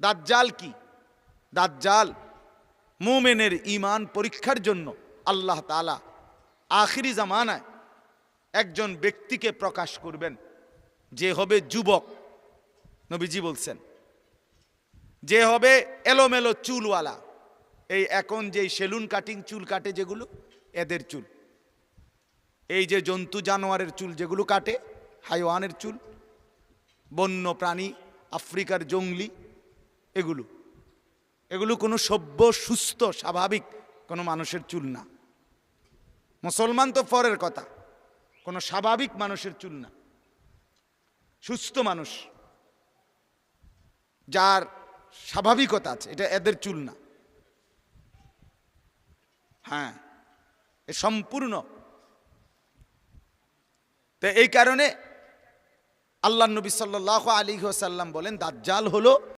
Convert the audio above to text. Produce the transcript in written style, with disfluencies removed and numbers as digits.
দাজ্জাল কি? দাজ্জাল মুমিনের ঈমান পরীক্ষার জন্য আল্লাহ তাআলা আখিরি জামানায় একজন ব্যক্তিকে প্রকাশ করবেন, যে হবে যুবক। নবীজি বলছেন যে হবে এলোমেলো চুলওয়ালা, এই এখন যে সেলুন কাটিং চুল কাটে যেগুলো, এদের চুল। এই যে জন্তু জানোয়ারের চুল যেগুলো কাটে, হাইওয়ানের চুল, বন্য প্রাণী, আফ্রিকার জংলি, এগুলো কোনো সভ্য সুস্থ স্বাভাবিক কোনো মানুষের চুল না। মুসলমান তো পরের কথা, কোনো স্বাভাবিক মানুষের চুল না। সুস্থ মানুষ যার স্বাভাবিকতা আছে, এটা এদের চুল না। হ্যাঁ, এ সম্পূর্ণ। তো এই কারণে আল্লাহ নবী সাল্লাল্লাহু আলাইহি ওয়াসাল্লাম বলেন দাজ্জাল হলো